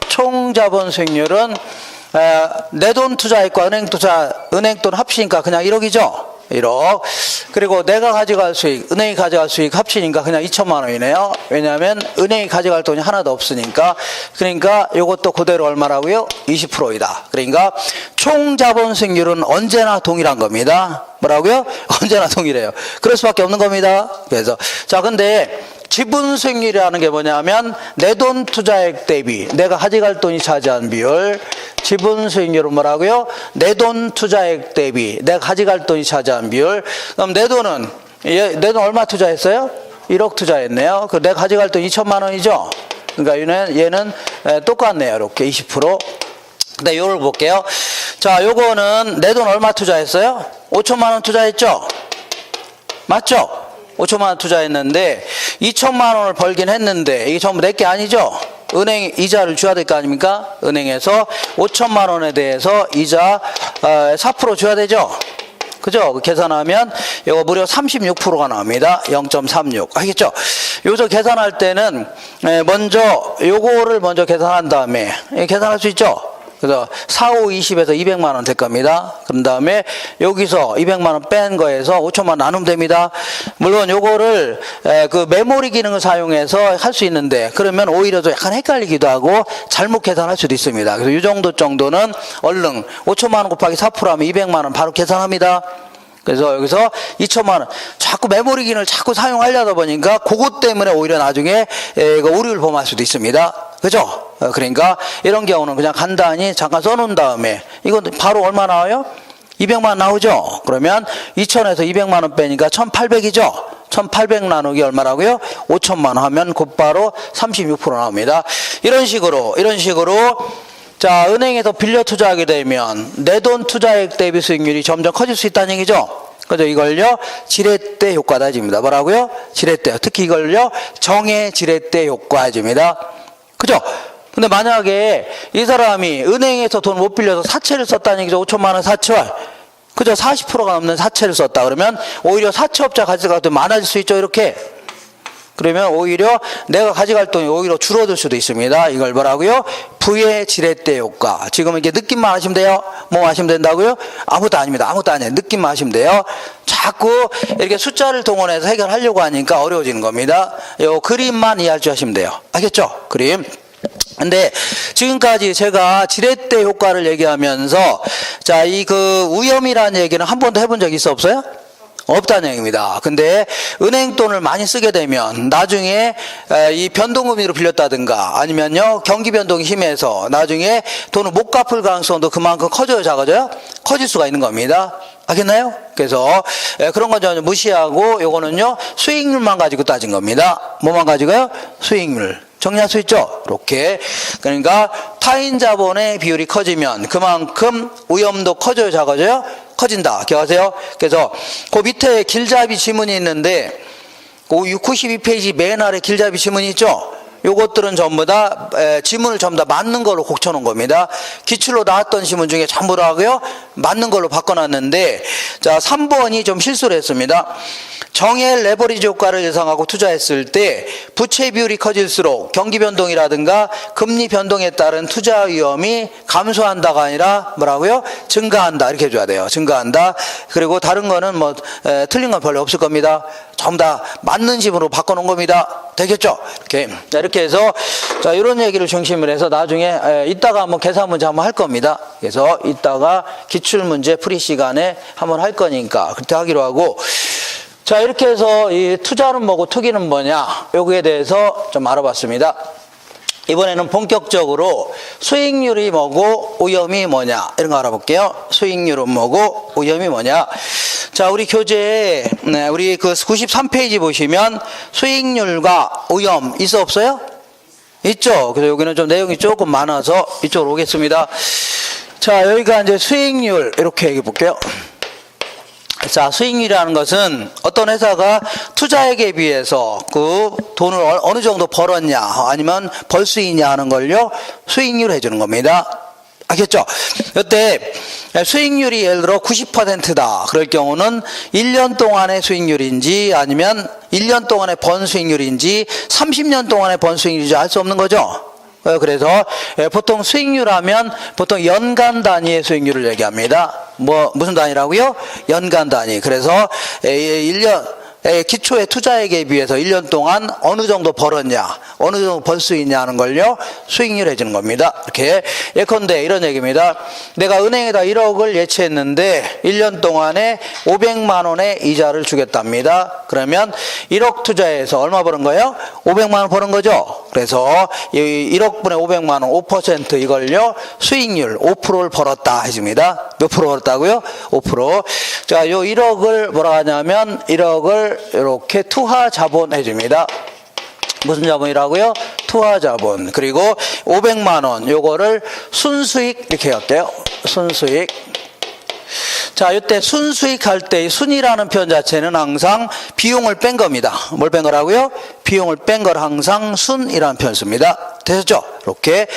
A: 총자본 수익률은 내 돈 투자액과 은행 돈 합치니까 그냥 1억이죠. 1억. 그리고 내가 가져갈 수익, 은행이 가져갈 수익 합치니까 그냥 2천만 원이네요. 왜냐하면 은행이 가져갈 돈이 하나도 없으니까. 그러니까 이것도 그대로 얼마라고요? 20%이다. 그러니까 총자본 수익률은 언제나 동일한 겁니다. 뭐라고요? 언제나 동일해요. 그럴 수밖에 없는 겁니다. 그래서 자, 근데 지분 수익률이라는 게 뭐냐면 내 돈 투자액 대비 내가 가져갈 돈이 차지한 비율. 지분 수익률은 뭐라고요? 내 돈 투자액 대비 내가 가져갈 돈이 차지한 비율. 그럼 내 돈 얼마 투자했어요? 1억 투자했네요. 그 내가 가져갈 돈 2천만 원이죠? 그러니까 얘는 똑같네요. 이렇게 20%. 근데 요걸 볼게요. 자, 요거는 내 돈 얼마 투자했어요? 5천만 원 투자했죠? 맞죠? 5천만 원 투자했는데 2천만 원을 벌긴 했는데 이게 전부 내 게 아니죠? 은행 이자를 줘야 될 거 아닙니까? 은행에서 5천만 원에 대해서 이자 4% 줘야 되죠? 그죠? 계산하면 이거 무려 36%가 나옵니다. 0.36. 알겠죠? 요거 계산할 때는 먼저 요거를 먼저 계산한 다음에 계산할 수 있죠? 그래서 4, 5, 20에서 200만 원 될 겁니다. 그런 다음에 여기서 200만 원 뺀 거에서 5천만 원 나누면 됩니다. 물론 요거를 그 메모리 기능을 사용해서 할 수 있는데 그러면 오히려 좀 약간 헷갈리기도 하고 잘못 계산할 수도 있습니다. 그래서 이 정도는 얼른 5천만 원 곱하기 4% 하면 200만 원 바로 계산합니다. 그래서 여기서 2천만 원 자꾸 메모리 기능을 자꾸 사용하려다 보니까 그것 때문에 오히려 나중에 오류를 범할 수도 있습니다. 그죠? 그러니까 이런 경우는 그냥 간단히 잠깐 써놓은 다음에 이건 바로 얼마 나와요? 200만 원 나오죠? 그러면 2천에서 200만 원 빼니까 1800이죠? 1800 나누기 얼마라고요? 5천만 원 하면 곧바로 36% 나옵니다. 이런 식으로 자, 은행에서 빌려 투자하게 되면 내 돈 투자액 대비 수익률이 점점 커질 수 있다는 얘기죠? 그죠? 이걸요, 지렛대 효과다 해줍니다. 뭐라고요? 지렛대. 특히 이걸요, 정의 지렛대 효과 해줍니다. 그죠? 근데 만약에 이 사람이 은행에서 돈 못 빌려서 사채를 썼다는 얘기죠. 5천만 원 사채. 그죠? 40%가 넘는 사채를 썼다. 그러면 오히려 사채업자 가져갈 돈 많아질 수 있죠. 이렇게. 그러면 오히려 내가 가져갈 돈이 오히려 줄어들 수도 있습니다. 이걸 뭐라고요? 부의 지렛대 효과. 지금은 이렇게 느낌만 하시면 돼요. 뭐 하시면 된다고요? 아무것도 아닙니다. 아무것도 아니에요. 느낌만 하시면 돼요. 자꾸 이렇게 숫자를 동원해서 해결하려고 하니까 어려워지는 겁니다. 요 그림만 이해할 줄 아시면 돼요. 알겠죠? 그림. 근데 지금까지 제가 지렛대 효과를 얘기하면서 자, 이 그 위험이라는 얘기는 한 번도 해본 적 있어 없어요? 없다는 얘기입니다. 근데 은행 돈을 많이 쓰게 되면 나중에 이 변동금리로 빌렸다든가 아니면요 경기 변동이 심해서 나중에 돈을 못 갚을 가능성도 그만큼 커져요, 작아져요? 커질 수가 있는 겁니다. 알겠나요? 그래서 그런 건 전혀 무시하고 요거는요 수익률만 가지고 따진 겁니다. 뭐만 가지고요? 수익률. 정리할 수 있죠? 이렇게. 그러니까 타인 자본의 비율이 커지면 그만큼 위험도 커져요, 작아져요? 커진다. 기억하세요? 그래서 그 밑에 길잡이 지문이 있는데 그 92페이지 맨 아래 길잡이 지문이 있죠? 요것들은 전부 다 지문을 전부 다 맞는 걸로 곡쳐놓은 겁니다. 기출로 나왔던 지문 중에 전부 다 하고요 맞는 걸로 바꿔놨는데 자 3번이 좀 실수를 했습니다. 정의 레버리지 효과를 예상하고 투자했을 때 부채 비율이 커질수록 경기 변동이라든가 금리 변동에 따른 투자 위험이 감소한다가 아니라 뭐라고요? 증가한다 이렇게 해줘야 돼요. 증가한다. 그리고 다른 거는 뭐 틀린 건 별로 없을 겁니다. 전부 다 맞는 지문으로 바꿔놓은 겁니다. 되겠죠? 이렇게. 자, 이렇게 해서 자 이런 얘기를 중심으로 해서 나중에 이따가 한번 계산 문제 한번 할 겁니다. 그래서 이따가 기출 문제 풀이 시간에 한번 할 거니까 그때 하기로 하고 자 이렇게 해서 이 투자는 뭐고 투기는 뭐냐 여기에 대해서 좀 알아봤습니다. 이번에는 본격적으로 수익률이 뭐고 오염이 뭐냐 이런 거 알아볼게요. 수익률은 뭐고 오염이 뭐냐. 자 우리 교재에 우리 그 93페이지 보시면 수익률과 오염 있어 없어요? 있죠. 그래서 여기는 좀 내용이 조금 많아서 이쪽으로 오겠습니다. 자 여기가 이제 수익률 이렇게 얘기해 볼게요. 자, 수익률이라는 것은 어떤 회사가 투자액에 비해서 그 돈을 어느 정도 벌었냐 아니면 벌 수 있냐 하는 걸요 수익률 해주는 겁니다. 알겠죠? 이때 수익률이 예를 들어 90%다 그럴 경우는 1년 동안의 수익률인지 아니면 1년 동안의 번 수익률인지 30년 동안의 번 수익률인지 알 수 없는 거죠. 그래서 보통 수익률 하면 보통 연간 단위의 수익률을 얘기합니다. 무슨 단위라고요? 연간 단위. 그래서 1년 기초의 투자액에 비해서 1년 동안 어느 정도 벌었냐 어느 정도 벌 수 있냐 하는 걸요 수익률 해주는 겁니다. 이렇게 예컨대 이런 얘기입니다. 내가 은행에다 1억을 예치했는데 1년 동안에 500만 원의 이자를 주겠답니다. 그러면 1억 투자해서 얼마 버는 거예요? 500만 원 버는 거죠. 그래서 1억 분의 500만 원 5% 이걸요 수익률 5%를 벌었다 해줍니다. 몇 프로 벌었다고요? 5%. 자, 요 1억을 뭐라 하냐면 1억을 이렇게 투하 자본 해줍니다. 무슨 자본이라고요? 투하 자본. 그리고 500만 원 요거를 순수익 이렇게 할게요. 순수익. 자, 이때 순수익 할 때 이 순이라는 표현 자체는 항상 비용을 뺀 겁니다. 뭘 뺀 거라고요? 비용을 뺀 걸 항상 순이라는 표현 씁니다. 되셨죠? 이렇게.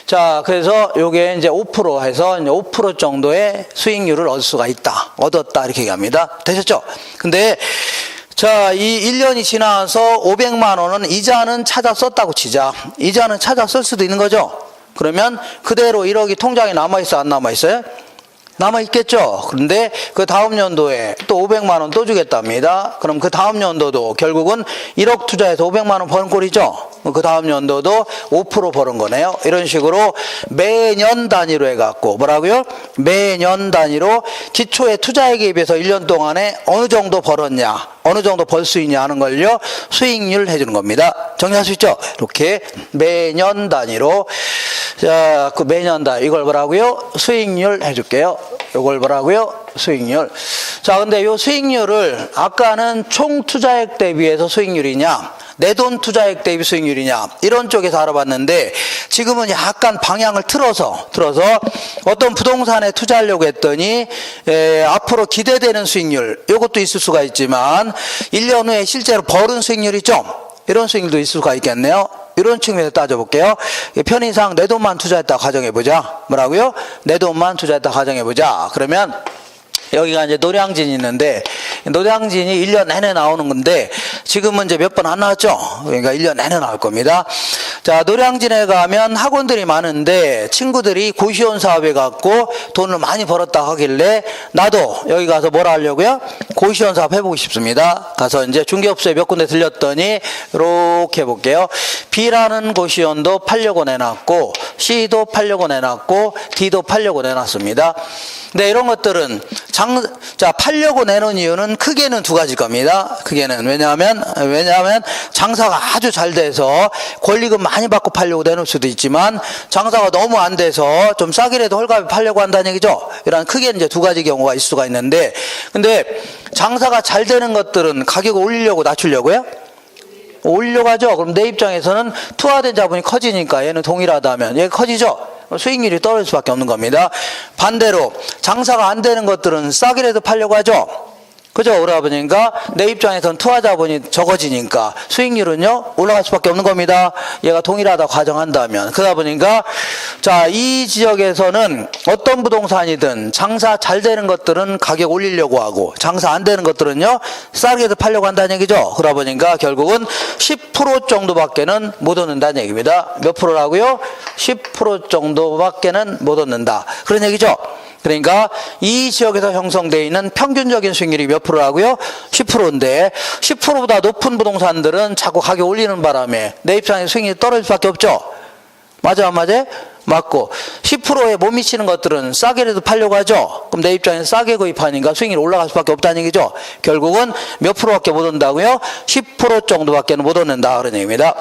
A: 자, 그래서 요게 이제 5% 해서 이제 5% 정도의 수익률을 얻을 수가 있다. 얻었다. 이렇게 얘기합니다. 되셨죠? 근데 자, 이 1년이 지나서 500만 원은 이자는 찾아 썼다고 치자. 이자는 찾아 쓸 수도 있는 거죠. 그러면 그대로 1억이 통장에 남아있어, 안 남아있어요? 남아있겠죠. 그런데 그 다음 연도에 또 500만 원 또 주겠답니다. 그럼 그 다음 연도도 결국은 1억 투자해서 500만 원 버는 꼴이죠. 그 다음 연도도 5% 버는 거네요. 이런 식으로 매년 단위로 해갖고 뭐라고요? 매년 단위로 기초의 투자액에 비해서 1년 동안에 어느 정도 벌었냐 어느 정도 벌 수 있냐 하는 걸요 수익률 해주는 겁니다. 정리할 수 있죠? 이렇게 매년 단위로. 자, 그 매년 단위 이걸 뭐라고요? 수익률 해줄게요. 이걸 뭐라고요? 수익률. 자, 근데 요 수익률을 아까는 총 투자액 대비해서 수익률이냐 내 돈 투자액 대비 수익률이냐 이런 쪽에서 알아봤는데 지금은 약간 방향을 틀어서 어떤 부동산에 투자하려고 했더니 앞으로 기대되는 수익률 이것도 있을 수가 있지만 1년 후에 실제로 벌은 수익률이 좀 이런 수익률도 있을 수가 있겠네요. 이런 측면에서 따져볼게요. 편의상 내 돈만 투자했다 가정해보자. 뭐라고요? 내 돈만 투자했다 가정해보자. 그러면 여기가 이제 노량진이 있는데 노량진이 1년 내내 나오는 건데 지금은 이제 몇 번 안 나왔죠. 그러니까 1년 내내 나올 겁니다. 자, 노량진에 가면 학원들이 많은데 친구들이 고시원 사업에 갖고 돈을 많이 벌었다 하길래 나도 여기 가서 뭐라 하려고요? 고시원 사업 해보고 싶습니다. 가서 이제 중개업소에 몇 군데 들렸더니 이렇게 해볼게요. B라는 고시원도 팔려고 내놨고 C도 팔려고 내놨고 D도 팔려고 내놨습니다. 네, 이런 것들은 팔려고 내놓은 이유는 크게는 두 가지일 겁니다. 크게는 왜냐하면 장사가 아주 잘 돼서 권리금 많이 받고 팔려고 내놓을 수도 있지만 장사가 너무 안 돼서 좀 싸게라도 헐값에 팔려고 한다는 얘기죠. 이런 크게는 이제 두 가지 경우가 있을 수가 있는데 근데 장사가 잘 되는 것들은 가격을 올리려고 낮추려고요? 올리려고 하죠. 그럼 내 입장에서는 투하된 자본이 커지니까 얘는 동일하다면 얘가 커지죠. 수익률이 떨어질 수밖에 없는 겁니다. 반대로 장사가 안 되는 것들은 싸게라도 팔려고 하죠. 그죠? 그러다 보니까 내 입장에서는 투하 자본이 적어지니까 수익률은요 올라갈 수밖에 없는 겁니다. 얘가 동일하다 가정한다면. 그러다 보니까 자, 이 지역에서는 어떤 부동산이든 장사 잘 되는 것들은 가격 올리려고 하고 장사 안 되는 것들은요 싸게도 팔려고 한다는 얘기죠. 그러다 보니까 결국은 10% 정도밖에는 못 얻는다는 얘기입니다. 몇 프로라고요? 10% 정도밖에는 못 얻는다. 그런 얘기죠. 그러니까 이 지역에서 형성되어 있는 평균적인 수익률이 몇 프로라고요? 10%인데 10%보다 높은 부동산들은 자꾸 가격 올리는 바람에 내 입장에서 수익률이 떨어질 수밖에 없죠. 맞아 안 맞아? 맞고 10%에 못 미치는 것들은 싸게라도 팔려고 하죠. 그럼 내 입장에서 싸게 구입하니까 수익률이 올라갈 수밖에 없다는 얘기죠. 결국은 몇 프로밖에 못 얻는다고요? 10% 정도밖에 못 얻는다 그런 얘기입니다.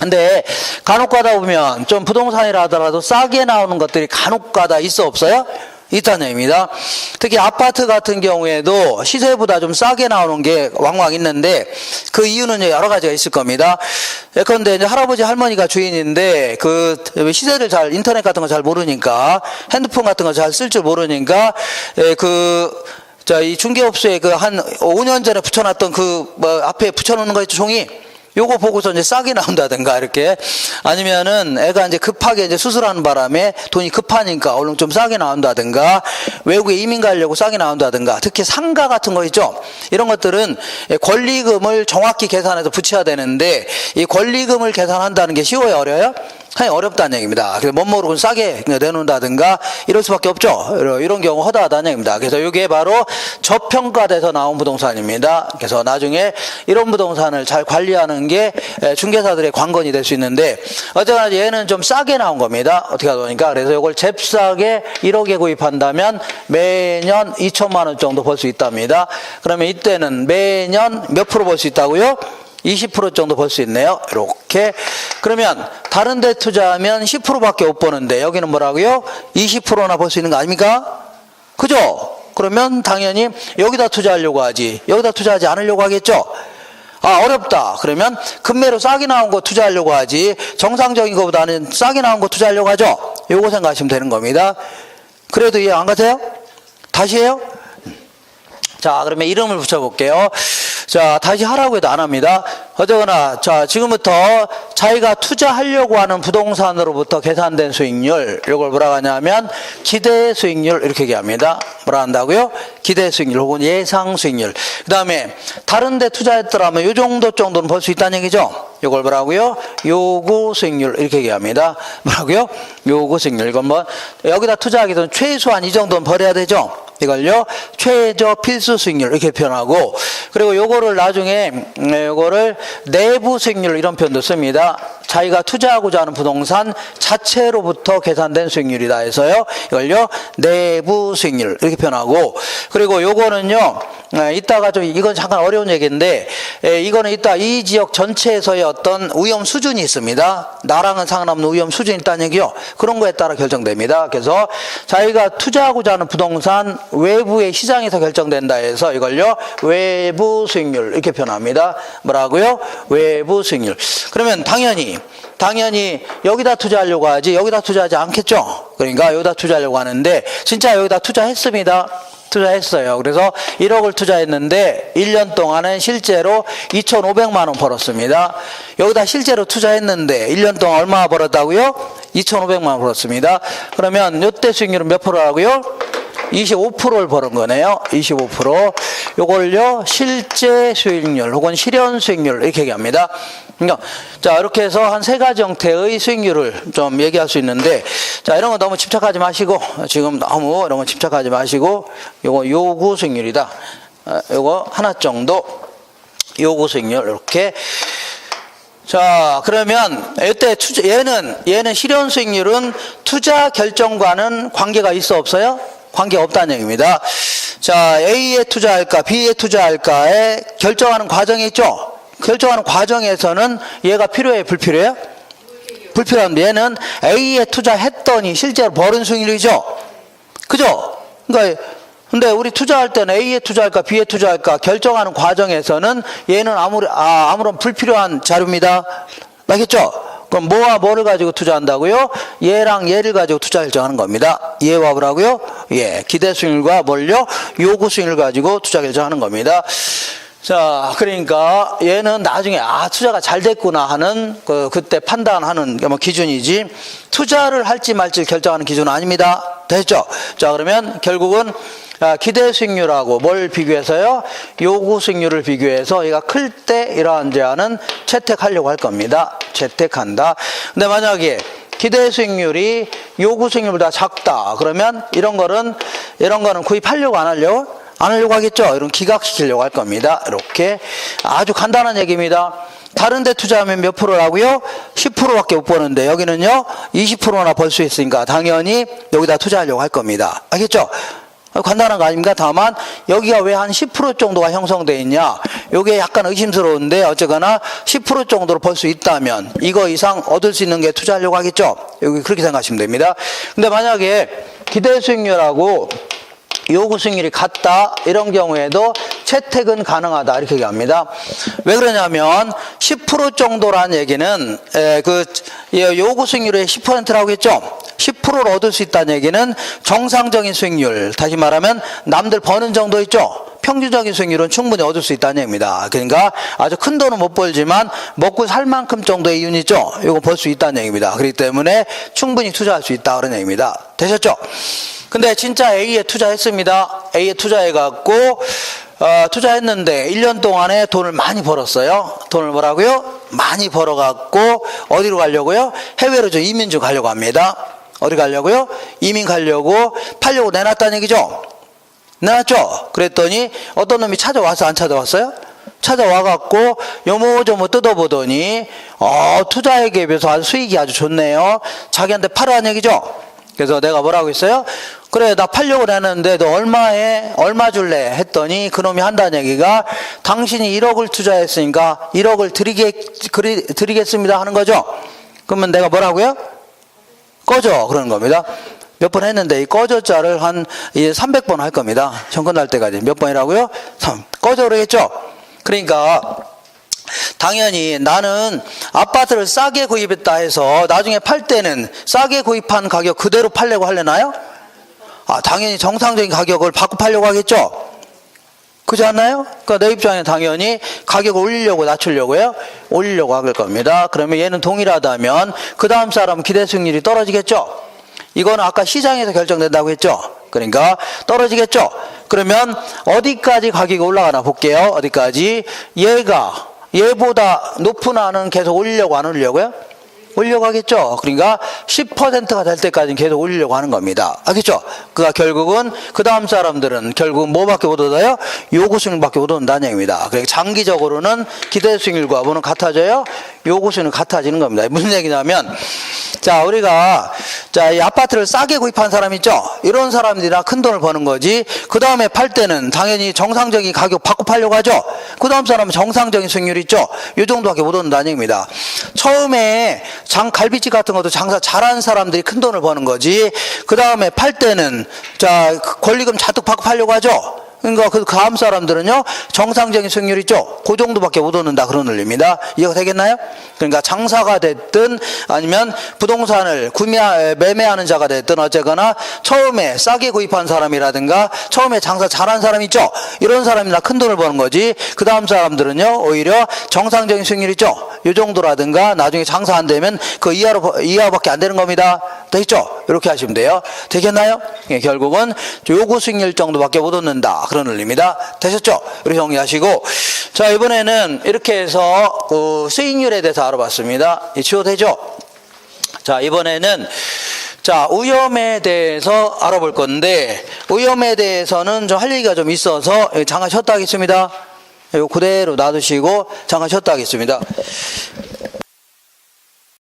A: 근데 간혹 가다 보면 좀 부동산이라 하더라도 싸게 나오는 것들이 간혹 가다 있어 없어요? 있다는 얘기입니다. 특히 아파트 같은 경우에도 시세보다 좀 싸게 나오는 게 왕왕 있는데 그 이유는 여러 가지가 있을 겁니다. 예컨대 이제 할아버지 할머니가 주인인데 그 시세를 인터넷 같은 거 잘 모르니까 핸드폰 같은 거 잘 쓸 줄 모르니까 이 중개업소에 한 5년 전에 붙여놨던 앞에 붙여놓는 거 있죠, 종이. 요거 보고서 이제 싸게 나온다든가 이렇게 아니면은 애가 이제 급하게 이제 수술하는 바람에 돈이 급하니까 얼른 좀 싸게 나온다든가 외국에 이민 가려고 싸게 나온다든가 특히 상가 같은 거 있죠. 이런 것들은 권리금을 정확히 계산해서 붙여야 되는데 이 권리금을 계산한다는 게 쉬워요, 어려워요? 상당히 어렵다는 얘기입니다. 그래서 못 모르고 싸게 내놓는다든가 이럴 수밖에 없죠. 이런 경우 허다하다는 얘기입니다. 그래서 이게 바로 저평가돼서 나온 부동산입니다. 그래서 나중에 이런 부동산을 잘 관리하는 게 중개사들의 관건이 될 수 있는데 어쨌거나 얘는 좀 싸게 나온 겁니다. 어떻게 하다 보니까 그래서 이걸 잽싸게 1억에 구입한다면 매년 2천만 원 정도 벌 수 있답니다. 그러면 이때는 매년 몇 프로 벌 수 있다고요? 20% 정도 벌 수 있네요. 이렇게. 그러면 다른 데 투자하면 10%밖에 못 버는데 여기는 뭐라고요? 20%나 벌 수 있는 거 아닙니까? 그죠? 그러면 당연히 여기다 투자하려고 하지. 여기다 투자하지 않으려고 하겠죠? 아, 어렵다. 그러면 금매로 싸게 나온 거 투자하려고 하지. 정상적인 것보다는 싸게 나온 거 투자하려고 하죠? 요거 생각하시면 되는 겁니다. 그래도 이해 안 가세요? 다시 해요? 자, 그러면 이름을 붙여볼게요. 자, 다시 하라고 해도 안 합니다. 어쨌거나, 자, 지금부터 자기가 투자하려고 하는 부동산으로부터 계산된 수익률, 이걸 뭐라고 하냐면, 기대 수익률, 이렇게 얘기합니다. 뭐라 한다고요? 기대 수익률 혹은 예상 수익률. 그 다음에, 다른 데 투자했더라면 요 정도는 벌 수 있다는 얘기죠? 이걸 뭐라고요? 요구 수익률, 이렇게 얘기합니다. 뭐라고요? 요구 수익률. 이건 여기다 투자하기 전에 최소한 이 정도는 벌어야 되죠? 이걸요, 최저 필수 수익률 이렇게 표현하고, 그리고 요거를 나중에 요거를 내부 수익률 이런 표현도 씁니다. 자기가 투자하고자 하는 부동산 자체로부터 계산된 수익률이다 해서요, 이걸요 내부 수익률 이렇게 표현하고, 그리고 요거는요 이따가 좀 이건 잠깐 어려운 얘기인데 이거는 이따 이 지역 전체에서의 어떤 위험 수준이 있습니다. 나랑은 상관없는 위험 수준이 있다는 얘기요. 그런 거에 따라 결정됩니다. 그래서 자기가 투자하고자 하는 부동산 외부의 시장에서 결정된다 해서 이걸요 외부 수익률 이렇게 표현합니다. 뭐라고요? 외부 수익률. 그러면 당연히 여기다 투자하려고 하지 여기다 투자하지 않겠죠. 그러니까 여기다 투자하려고 하는데 진짜 여기다 투자했습니다. 투자했어요. 그래서 1억을 투자했는데 1년 동안은 실제로 2,500만 원 벌었습니다. 여기다 실제로 투자했는데 1년 동안 얼마 벌었다고요? 2,500만 원 벌었습니다. 그러면 이때 수익률은 몇 프로라고요? 25%를 버는 거네요. 25%. 요걸요 실제 수익률 혹은 실현 수익률 이렇게 얘기합니다. 그러니까 자 이렇게 해서 한 세 가지 형태의 수익률을 좀 얘기할 수 있는데 자 이런 거 너무 집착하지 마시고 지금 너무 이런 거 집착하지 마시고 요거 요구 수익률이다. 요거 하나 정도 요구 수익률 이렇게. 자 그러면 이때 투자 얘는 실현 수익률은 투자 결정과는 관계가 있어 없어요? 관계가 없다는 얘기입니다. 자 A에 투자할까 B에 투자할까에 결정하는 과정이 있죠. 결정하는 과정에서는 얘가 필요해요? 불필요해요? 불필요한데 얘는 A에 투자했더니 실제로 벌은 수익률이죠. 그죠? 그러니까 근데 우리 투자할 때는 A에 투자할까 B에 투자할까 결정하는 과정에서는 얘는 아무런 불필요한 자료입니다. 알겠죠? 그럼 뭐와 뭐를 가지고 투자한다고요? 얘랑 얘를 가지고 투자 결정하는 겁니다. 얘와 뭐라고요? 예, 기대 수익률과 뭘요? 요구 수익률 가지고 투자 결정하는 겁니다. 자, 그러니까 얘는 나중에 투자가 잘 됐구나 하는 그때 판단하는 기준이지 투자를 할지 말지 결정하는 기준은 아닙니다. 됐죠? 자, 그러면 결국은 기대 수익률하고 뭘 비교해서요? 요구 수익률을 비교해서 얘가 클 때 이러한 제한은 채택하려고 할 겁니다. 채택한다. 근데 만약에 기대 수익률이 요구 수익률보다 작다. 그러면 이런 거는 구입하려고 안 하려고? 안 하려고 하겠죠? 이런 기각시키려고 할 겁니다. 이렇게 아주 간단한 얘기입니다. 다른 데 투자하면 몇 프로라고요? 10%밖에 못 버는데 여기는요 20%나 벌 수 있으니까 당연히 여기다 투자하려고 할 겁니다. 알겠죠? 간단한 거 아닙니까? 다만 여기가 왜 한 10% 정도가 형성되어 있냐? 이게 약간 의심스러운데 어쨌거나 10% 정도로 벌 수 있다면 이거 이상 얻을 수 있는 게 투자하려고 하겠죠? 여기 그렇게 생각하시면 됩니다. 근데 만약에 기대 수익률하고 요구 수익률이 같다 이런 경우에도 채택은 가능하다 이렇게 얘기합니다. 왜 그러냐면 10% 정도라는 얘기는 요구 수익률의 10%라고 했죠. 10%를 얻을 수 있다는 얘기는 정상적인 수익률, 다시 말하면 남들 버는 정도 있죠. 평균적인 수익률은 충분히 얻을 수 있다는 얘기입니다. 그러니까 아주 큰 돈은 못 벌지만 먹고 살 만큼 정도의 이윤 있죠. 이거 벌 수 있다는 얘기입니다. 그렇기 때문에 충분히 투자할 수 있다 그런 얘기입니다. 되셨죠? 근데 진짜 A에 투자했습니다. A에 투자해갖고 투자했는데 1년 동안에 돈을 많이 벌었어요. 돈을 뭐라고요? 많이 벌어갖고 어디로 가려고요? 해외로 이민 좀 가려고 합니다. 어디 가려고요? 이민 가려고 팔려고 내놨다는 얘기죠. 내놨죠. 그랬더니 어떤 놈이 찾아와서 안 찾아왔어요? 찾아와갖고 요모조모 뜯어보더니 투자액에 비해서 아주 수익이 아주 좋네요. 자기한테 팔으라는 얘기죠. 그래서 내가 뭐라고 했어요? 그래 나 팔려고 내놨는데 너 얼마 줄래? 했더니 그놈이 한다는 얘기가 당신이 1억을 투자했으니까 1억을 드리겠습니다 하는 거죠. 그러면 내가 뭐라고요? 꺼져 그러는 겁니다. 몇 번 했는데 이 꺼져자를 한 300번 할 겁니다. 형 끝날 때까지. 몇 번이라고요? 3. 꺼져 그러겠죠. 그러니까 당연히 나는 아파트를 싸게 구입했다 해서 나중에 팔 때는 싸게 구입한 가격 그대로 팔려고 하려나요? 당연히 정상적인 가격을 받고 팔려고 하겠죠. 그렇지 않나요? 그러니까 내 입장에 당연히 가격을 올리려고 낮추려고요? 올리려고 할 겁니다. 그러면 얘는 동일하다면 그 다음 사람은 기대 수익률이 떨어지겠죠. 이거는 아까 시장에서 결정된다고 했죠. 그러니까 떨어지겠죠. 그러면 어디까지 가격이 올라가나 볼게요. 어디까지? 얘보다 높은 안은 계속 올리려고 안 올리려고요? 올리려고 하겠죠. 그러니까 10%가 될 때까지는 계속 올리려고 하는 겁니다. 알겠죠? 그가 결국은 그 다음 사람들은 결국 뭐밖에 못 얻어요? 요구 수익률밖에 못 얻는다는 얘기입니다. 그러니까 장기적으로는 기대 수익률과 뭐는 같아져요? 요구 수익률은 같아지는 겁니다. 무슨 얘기냐면 우리가 이 아파트를 싸게 구입한 사람 있죠? 이런 사람들이나 큰 돈을 버는 거지. 그 다음에 팔 때는 당연히 정상적인 가격 받고 팔려고 하죠. 그 다음 사람은 정상적인 수익률 있죠? 이 정도밖에 못 얻는다는 얘기입니다. 처음에 갈비집 같은 것도 장사 잘하는 사람들이 큰 돈을 버는 거지. 그 다음에 팔 때는 권리금 잔뜩 받고 팔려고 하죠. 그러니까 그 다음 사람들은요, 정상적인 수익률 있죠? 그 정도밖에 못 얻는다. 그런 논리입니다. 이해가 되겠나요? 그러니까 장사가 됐든 아니면 부동산을 매매하는 자가 됐든 어쨌거나 처음에 싸게 구입한 사람이라든가 처음에 장사 잘한 사람 있죠? 이런 사람이나 큰 돈을 버는 거지. 그 다음 사람들은요, 오히려 정상적인 수익률 있죠? 요 정도라든가 나중에 장사 안 되면 그 이하밖에 안 되는 겁니다. 됐죠? 이렇게 하시면 돼요. 되겠나요? 예, 결국은 요구 수익률 정도밖에 못 얻는다. 그런 논리입니다. 되셨죠? 이렇게 정리하시고, 자, 이번에는 이렇게 해서 수익률에 대해서 알아봤습니다. 치워되죠? 자, 이번에는 위험에 대해서 알아볼 건데, 위험에 대해서는 좀 할 얘기가 좀 있어서 잠깐 쉬었다 하겠습니다. 이거 그대로 놔두시고 잠깐 쉬었다 하겠습니다.